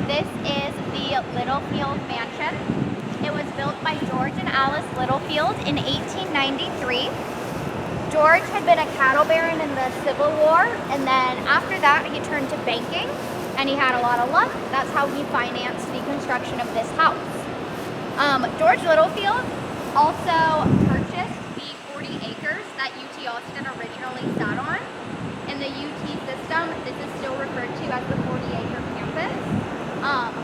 this is the Littlefield mansion. It was built by George and Alice Littlefield in 1893. George had been a cattle baron in the Civil War, and then after that he turned to banking, and he had a lot of luck. That's how he financed the construction of this house. George Littlefield also purchased the 40 acres that UT Austin originally sat on. In the UT system, this is still referred to as the 40-acre campus.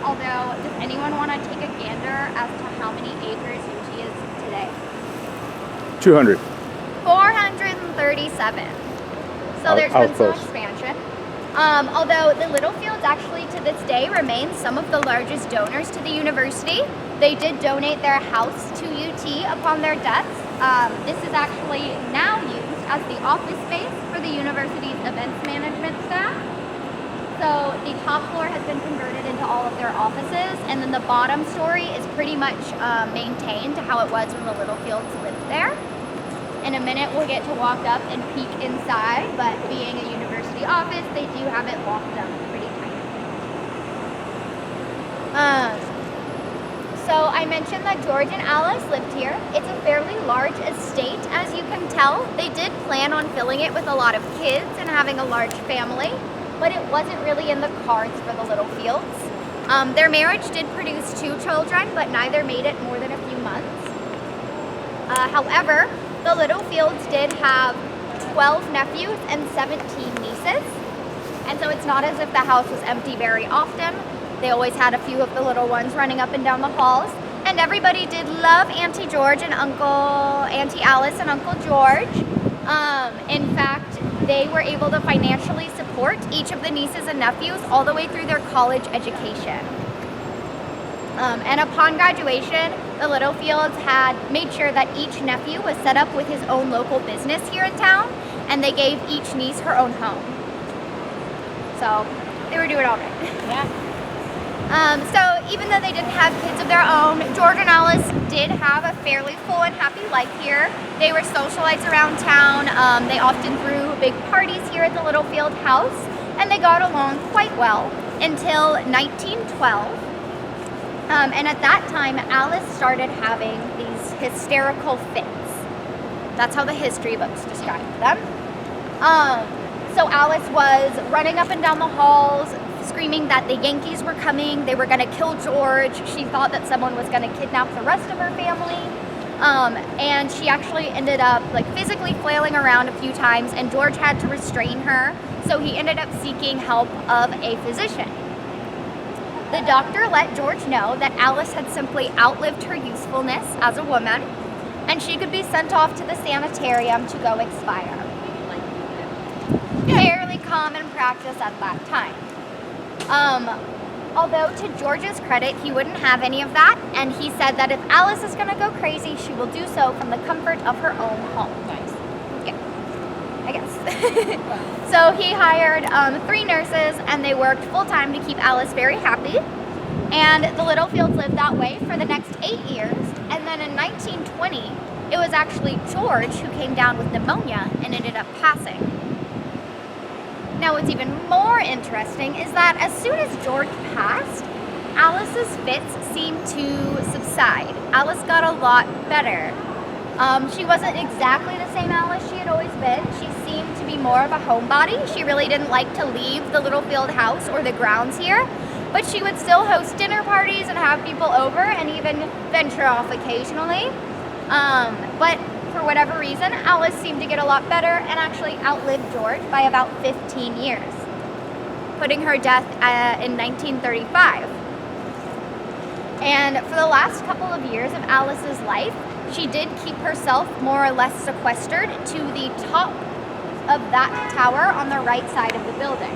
Although, does anyone want to take a gander as to how many acres UT is today? 200. 437. So there's been some expansion. Although the Littlefields actually to this day remain some of the largest donors to the university. They did donate their house to UT upon their deaths. This is actually now used as the office space for the university's events management staff. So the top floor has been converted into all of their offices, and then the bottom story is pretty much maintained to how it was when the Littlefields lived there. In a minute we'll get to walk up and peek inside, but being a university office, they do have it locked up pretty tight. So I mentioned that George and Alice lived here. It's a fairly large estate, as you can tell. They did plan on filling it with a lot of kids and having a large family, but it wasn't really in the cards for the Littlefields. Their marriage did produce 2 children, but neither made it more than a few months. However, the Littlefields did have 12 nephews and 17 nieces, and so it's not as if the house was empty very often. They always had a few of the little ones running up and down the halls, and everybody did love Auntie George and Auntie Alice and Uncle George. In fact, they were able to financially support each of the nieces and nephews all the way through their college education. And upon graduation, the Littlefields had made sure that each nephew was set up with his own local business here in town, and they gave each niece her own home. So they were doing all right. Yeah. So even though they didn't have kids of their own, George and Alice did have a fairly full and happy life here. They were socialites around town. They often threw big parties here at the Littlefield house, and they got along quite well until 1912. And at that time, Alice started having these hysterical fits. That's how the history books describe them. So Alice was running up and down the halls, screaming that the Yankees were coming, they were gonna kill George. She thought that someone was gonna kidnap the rest of her family. And she actually ended up like physically flailing around a few times, and George had to restrain her. So he ended up seeking help of a physician. The doctor let George know that Alice had simply outlived her usefulness as a woman, and she could be sent off to the sanitarium to go expire. Fairly common practice at that time. Although to George's credit, he wouldn't have any of that, and he said that if Alice is going to go crazy, she will do so from the comfort of her own home. Nice. Yeah, I guess. So he hired 3 nurses, and they worked full-time to keep Alice very happy. And the Littlefields lived that way for the next 8 years, and then in 1920, it was actually George who came down with pneumonia and ended up passing. Now what's even more interesting is that as soon as George passed, Alice's fits seemed to subside. Alice got a lot better. She wasn't exactly the same Alice she had always been. She seemed to be more of a homebody. She really didn't like to leave the Littlefield house or the grounds here, but she would still host dinner parties and have people over and even venture off occasionally. But for whatever reason, Alice seemed to get a lot better and actually outlived George by about 15 years, putting her death in 1935. And for the last couple of years of Alice's life, she did keep herself more or less sequestered to the top of that tower on the right side of the building.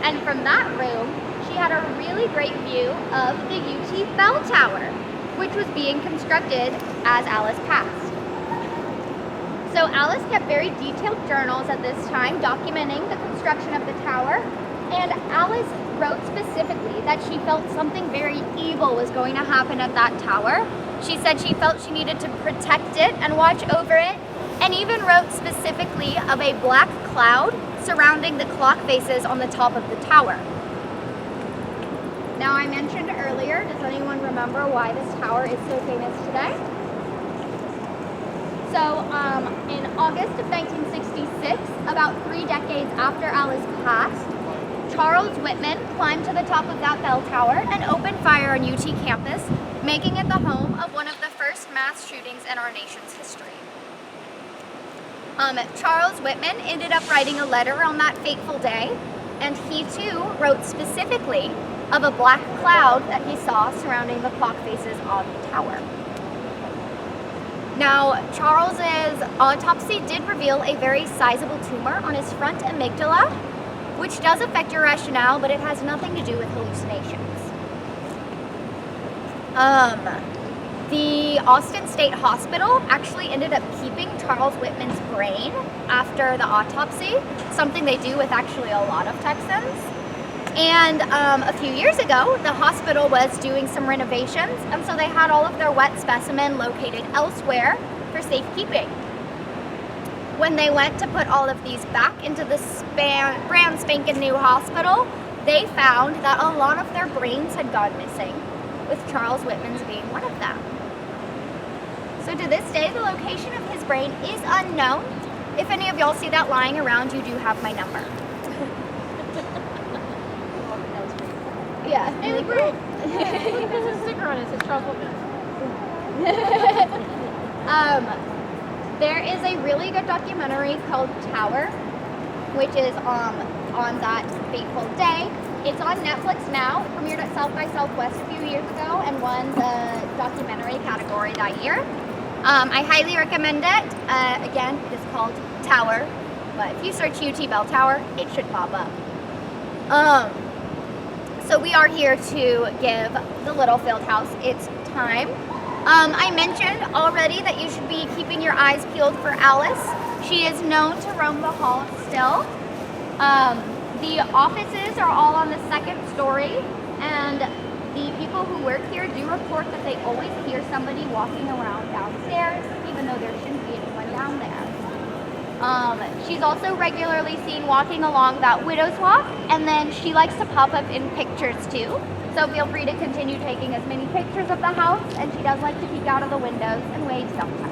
And from that room, she had a really great view of the UT Bell Tower, which was being constructed as Alice passed. So Alice kept very detailed journals at this time documenting the construction of the tower, and Alice wrote specifically that she felt something very evil was going to happen at that tower. She said she felt she needed to protect it and watch over it, and even wrote specifically of a black cloud surrounding the clock faces on the top of the tower. Now, I mentioned earlier, does anyone remember why this tower is so famous today? So, in August of 1966, about 3 decades after Alice passed, Charles Whitman climbed to the top of that bell tower and opened fire on UT campus, making it the home of one of the first mass shootings in our nation's history. Charles Whitman ended up writing a letter on that fateful day, and he too wrote specifically of a black cloud that he saw surrounding the clock faces on the tower. Now, Charles's autopsy did reveal a very sizable tumor on his front amygdala, which does affect your rationale, but it has nothing to do with hallucinations. The Austin State Hospital actually ended up keeping Charles Whitman's brain after the autopsy, something they do with actually a lot of Texans. And a few years ago, the hospital was doing some renovations, and so they had all of their wet specimen located elsewhere for safekeeping. When they went to put all of these back into the brand spanking new hospital, they found that a lot of their brains had gone missing, with Charles Whitman's being one of them. So to this day, the location of his brain is unknown. If any of y'all see that lying around, you do have my number. Yeah. Hey, look, there's a sticker on it. It says Charles Whitman. There is a really good documentary called Tower, which is on that fateful day. It's on Netflix now. It premiered at South by Southwest a few years ago and won the documentary category that year. I highly recommend it. Again, it is called Tower, but if you search UT Bell Tower, it should pop up. So we are here to give the Littlefield house its time. I mentioned already that you should be keeping your eyes peeled for Alice. She is known to roam the halls still. The offices are all on the second story, and the people who work here do report that they always hear somebody walking around downstairs, even though there shouldn't be anyone down there. She's also regularly seen walking along that Widow's Walk, and then she likes to pop up in pictures too. So feel free to continue taking as many pictures of the house, and she does like to peek out of the windows and wave sometimes.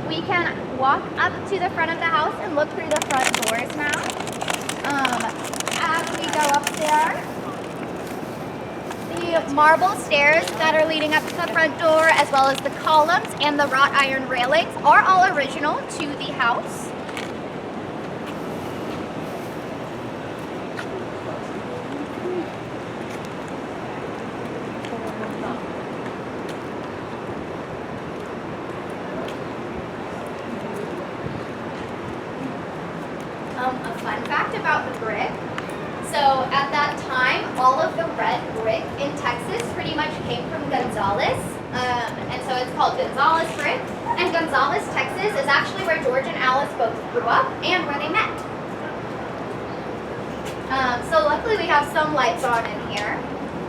We can walk up to the front of the house and look through the front doors now. As we go upstairs, the marble stairs that are leading up to the front door, as well as the columns and the wrought iron railings, are all original to the house. A fun fact about the brick. So at that time, all of the red brick in Texas pretty much came from Gonzales. And so it's called Gonzales brick. And Gonzales, Texas is actually where George and Alice both grew up and where they met. So luckily we have some lights on in here.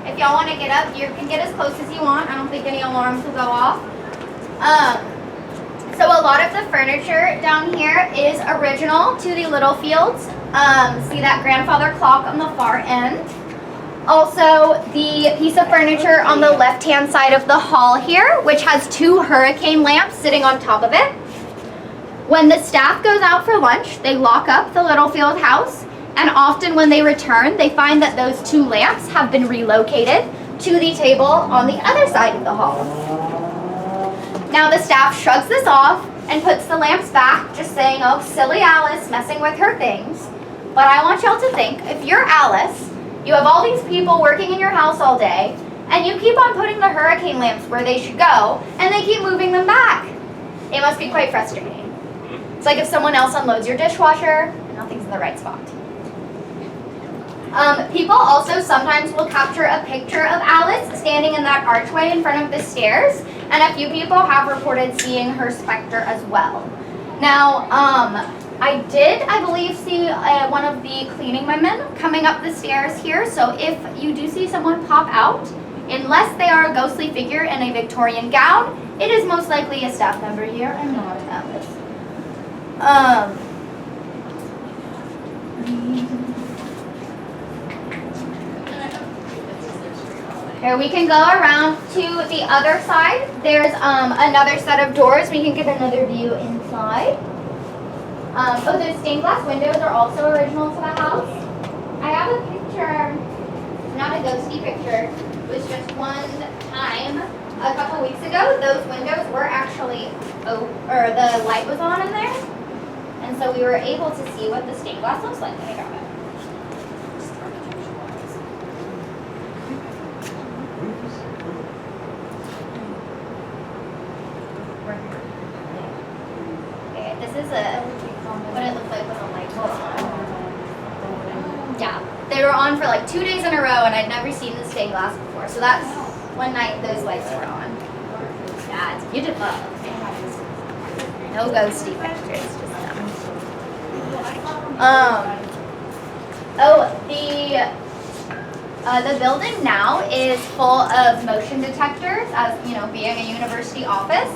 If y'all want to get up, you can get as close as you want. I don't think any alarms will go off. So a lot of the furniture down here is original to the Littlefields. See that grandfather clock on the far end. Also, the piece of furniture on the left-hand side of the hall here, which has 2 hurricane lamps sitting on top of it. When the staff goes out for lunch, they lock up the Littlefield house, and often when they return, they find that those 2 lamps have been relocated to the table on the other side of the hall. Now the staff shrugs this off and puts the lamps back, just saying, oh, silly Alice messing with her things. But I want y'all to think, if you're Alice, you have all these people working in your house all day, and you keep on putting the hurricane lamps where they should go, and they keep moving them back. It must be quite frustrating. It's like if someone else unloads your dishwasher, and nothing's in the right spot. People also sometimes will capture a picture of Alice standing in that archway in front of the stairs, and a few people have reported seeing her specter as well. Now, I believe, see one of the cleaning women coming up the stairs here, so if you do see someone pop out, unless they are a ghostly figure in a Victorian gown, it is most likely a staff member here and not Alice. Here, we can go around to the other side. There's another set of doors. We can get another view inside. Oh, those stained glass windows are also original to the house. I have a picture, not a ghosty picture. It was just one time a couple weeks ago. Those windows were actually, or the light was on in there. And so we were able to see what the stained glass looks like. Let me grab it. Okay, this is what it looked like with the light was on. Yeah, they were on for like 2 days in a row, and I'd never seen the stained glass before. So that's one night those lights were on. Yeah, it's beautiful. No ghosty pictures, just them. The building now is full of motion detectors, as you know, being a university office.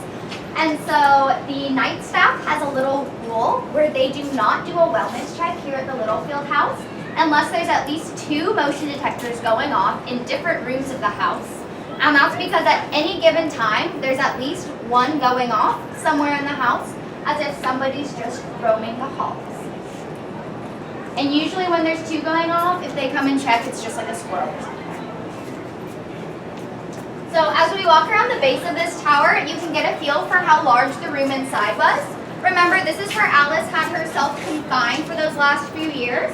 And so the night staff has a little rule where they do not do a wellness check here at the Littlefield house unless there's at least 2 motion detectors going off in different rooms of the house. And that's because at any given time, there's at least one going off somewhere in the house, as if somebody's just roaming the halls. And usually when there's 2 going off, if they come and check, it's just like a squirrel or something. So as we walk around the base of this tower, you can get a feel for how large the room inside was. Remember, this is where Alice had herself confined for those last few years.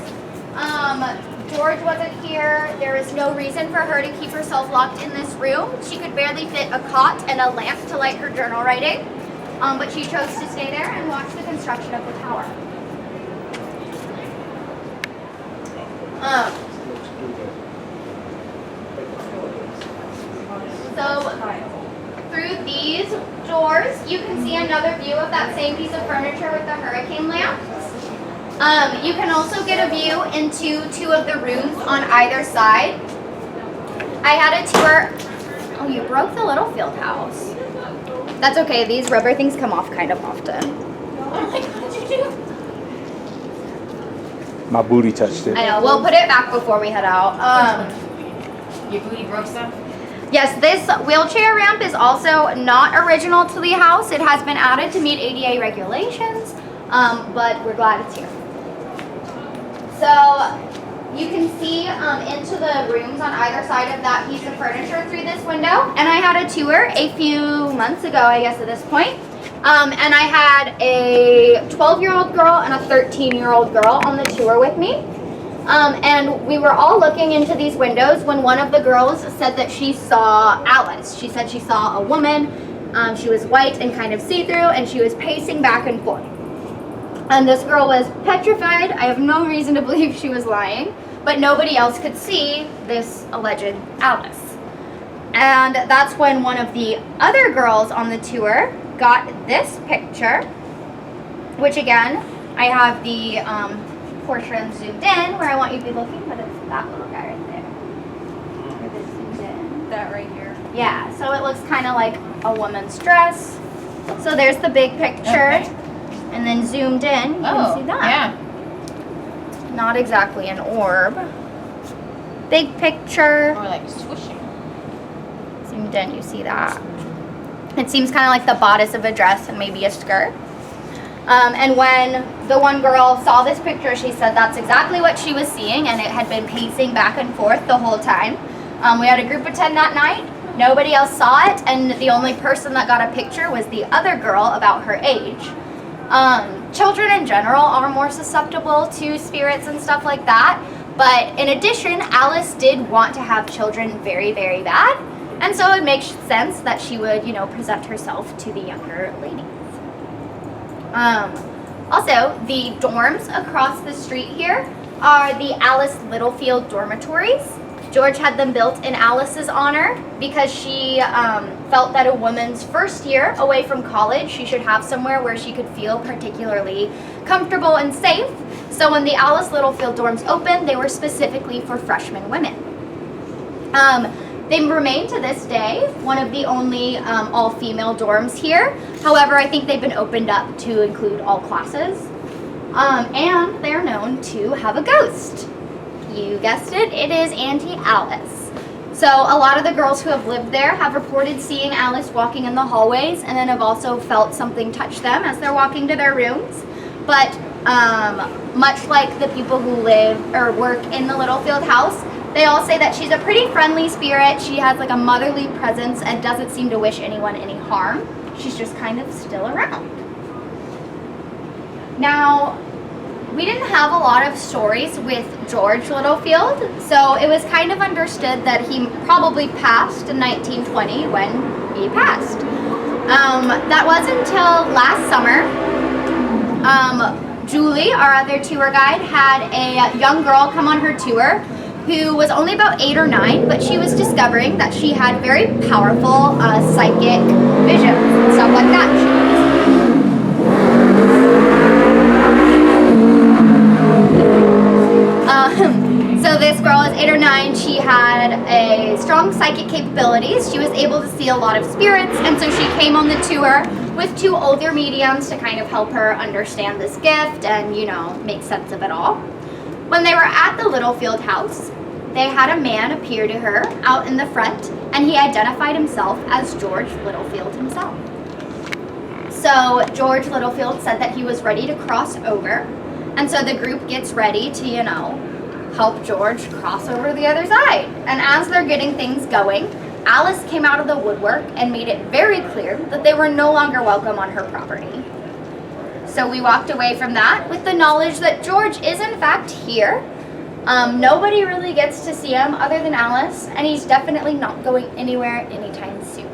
George wasn't here. There was no reason for her to keep herself locked in this room. She could barely fit a cot and a lamp to light her journal writing. But she chose to stay there and watch the construction of the tower. So through these doors, you can see another view of that same piece of furniture with the hurricane lamp. You can also get a view into 2 of the rooms on either side. I had a tour. Oh, you broke the Littlefield house. That's okay. These rubber things come off kind of often. Oh my God, what did you do? My booty touched it. I know. We'll put it back before we head out. Your booty broke stuff? Yes, this wheelchair ramp is also not original to the house. It has been added to meet ADA regulations, but we're glad it's here. So you can see into the rooms on either side of that piece of furniture through this window. And I had a tour a few months ago, I guess at this point. And I had a 12-year-old girl and a 13-year-old girl on the tour with me. And we were all looking into these windows when one of the girls said that she saw Alice. She said she saw a woman. She was white and kind of see-through, and she was pacing back and forth. And this girl was petrified. I have no reason to believe she was lying, but nobody else could see this alleged Alice. And that's when one of the other girls on the tour got this picture, which again, I have the portion zoomed in where I want you to be looking, but it's that little guy right there. Where this zoomed in. That right here. Yeah, so it looks kind of like a woman's dress. So there's the big picture. Okay. And then zoomed in, you can see that. Yeah. Not exactly an orb. Big picture. Or like swishing. Zoomed in, you see that. It seems kind of like the bodice of a dress and maybe a skirt. And when the one girl saw this picture, she said that's exactly what she was seeing, and it had been pacing back and forth the whole time. We had a group of 10 that night. Nobody else saw it, and the only person that got a picture was the other girl about her age. Children in general are more susceptible to spirits and stuff like that. But in addition, Alice did want to have children very, very bad. And so it makes sense that she would, you know, present herself to the younger ladies. Also, the dorms across the street here are the Alice Littlefield dormitories. George had them built in Alice's honor because she felt that a woman's first year away from college, she should have somewhere where she could feel particularly comfortable and safe. So when the Alice Littlefield dorms opened, they were specifically for freshman women. They remain to this day one of the only all-female dorms here. However, I think they've been opened up to include all classes. And they're known to have a ghost. You guessed it, it is Auntie Alice. So a lot of the girls who have lived there have reported seeing Alice walking in the hallways, and then have also felt something touch them as they're walking to their rooms. But much like the people who live or work in the Littlefield house, they all say that she's a pretty friendly spirit. She has like a motherly presence and doesn't seem to wish anyone any harm. She's just kind of still around. Now, we didn't have a lot of stories with George Littlefield, so it was kind of understood that he probably passed in 1920 when he passed. That was until last summer. Julie, our other tour guide, had a young girl come on her tour who was only about 8 or 9, but she was discovering that she had very powerful psychic visions and stuff like that. So this girl is 8 or 9. She had a strong psychic capabilities. She was able to see a lot of spirits, and so she came on the tour with 2 older mediums to kind of help her understand this gift and, you know, make sense of it all. When they were at the Littlefield house, they had a man appear to her out in the front, and he identified himself as George Littlefield himself. So George Littlefield said that he was ready to cross over, and so the group gets ready to, you know, help George cross over to the other side. And as they're getting things going, Alice came out of the woodwork and made it very clear that they were no longer welcome on her property. So we walked away from that with the knowledge that George is in fact here. Nobody really gets to see him other than Alice, and he's definitely not going anywhere anytime soon.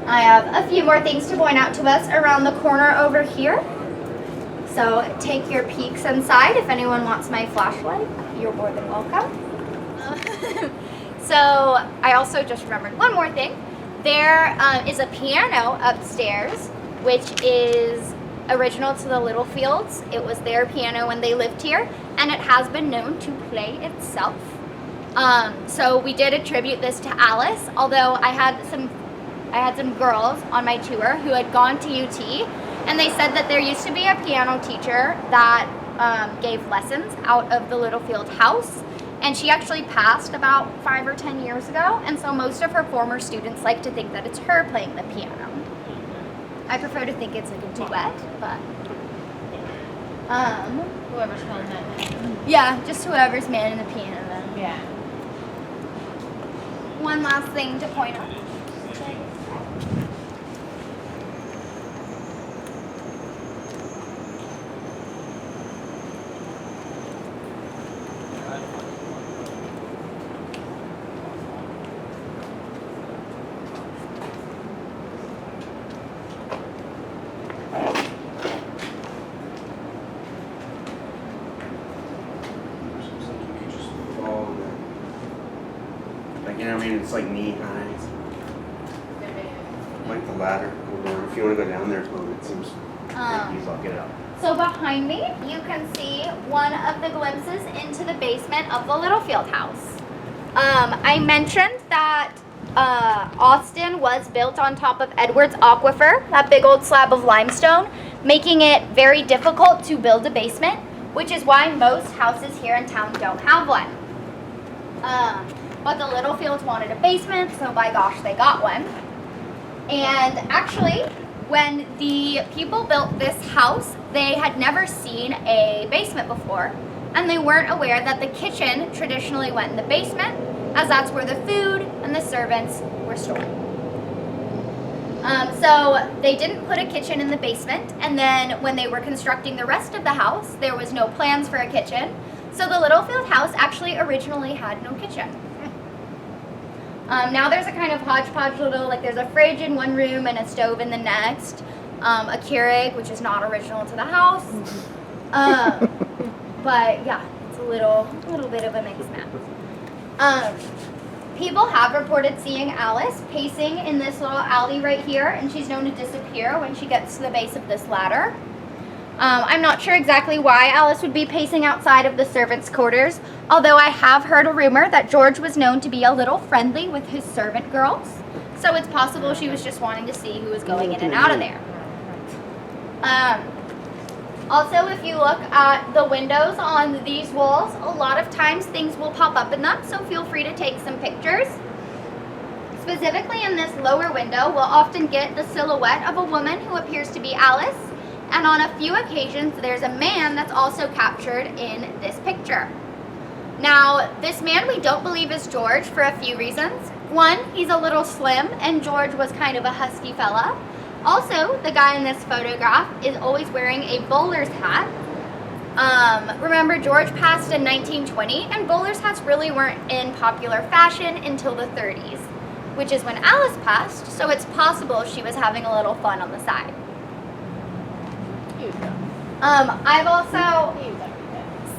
I have a few more things to point out to us around the corner over here. So take your peeks inside. If anyone wants my flashlight, you're more than welcome. So I also just remembered one more thing. There is a piano upstairs, which is original to the Littlefields. It was their piano when they lived here, and it has been known to play itself. So we did attribute this to Alice, although I had some girls on my tour who had gone to UT, and they said that there used to be a piano teacher that gave lessons out of the Littlefield house, and she actually passed about 5 or 10 years ago, and so most of her former students like to think that it's her playing the piano. I prefer to think it's like a duet, but Whoever's playing that. yeah, just whoever's manning the piano then. Yeah. One last thing to point out. Like, you know what I mean? It's like knee high. Like the ladder. If you want to go down there, it seems easy. I'll get it out. So behind me, you can see one of the glimpses into the basement of the Littlefield house. I mentioned that Austin was built on top of Edwards Aquifer, that big old slab of limestone, making it very difficult to build a basement, which is why most houses here in town don't have one. But the Littlefields wanted a basement, so by gosh, they got one. And actually, when the people built this house, they had never seen a basement before, and they weren't aware that the kitchen traditionally went in the basement, as that's where the food and the servants were stored. So they didn't put a kitchen in the basement, and then when they were constructing the rest of the house, there was no plans for a kitchen, so the Littlefield house actually originally had no kitchen. Now there's a kind of hodgepodge little, like there's a fridge in one room and a stove in the next, a Keurig, which is not original to the house, but yeah, it's a little bit of a mixed match. People have reported seeing Alice pacing in this little alley right here, and she's known to disappear when she gets to the base of this ladder. I'm not sure exactly why Alice would be pacing outside of the servants' quarters, although I have heard a rumor that George was known to be a little friendly with his servant girls, so it's possible she was just wanting to see who was going in and out of there. Also, if you look at the windows on these walls, a lot of times things will pop up in them, so feel free to take some pictures. Specifically in this lower window, we'll often get the silhouette of a woman who appears to be Alice, and on a few occasions there's a man that's also captured in this picture. Now, this man we don't believe is George for a few reasons. One, he's a little slim, and George was kind of a husky fella. Also, the guy in this photograph is always wearing a bowler's hat. Remember, George passed in 1920, and bowler's hats really weren't in popular fashion until the 30s, which is when Alice passed, so it's possible she was having a little fun on the side. I've also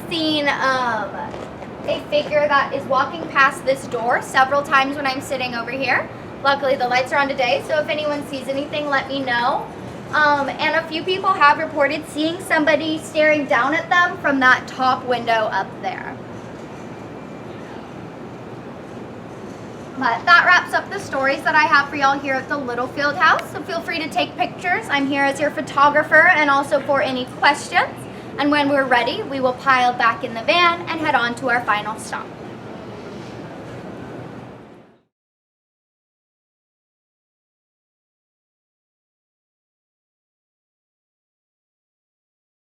seen a figure that is walking past this door several times when I'm sitting over here. Luckily, the lights are on today, so if anyone sees anything, let me know. And a few people have reported seeing somebody staring down at them from that top window up there. But that wraps up the stories that I have for y'all here at the Littlefield house, so feel free to take pictures. I'm here as your photographer and also for any questions. And when we're ready, we will pile back in the van and head on to our final stop.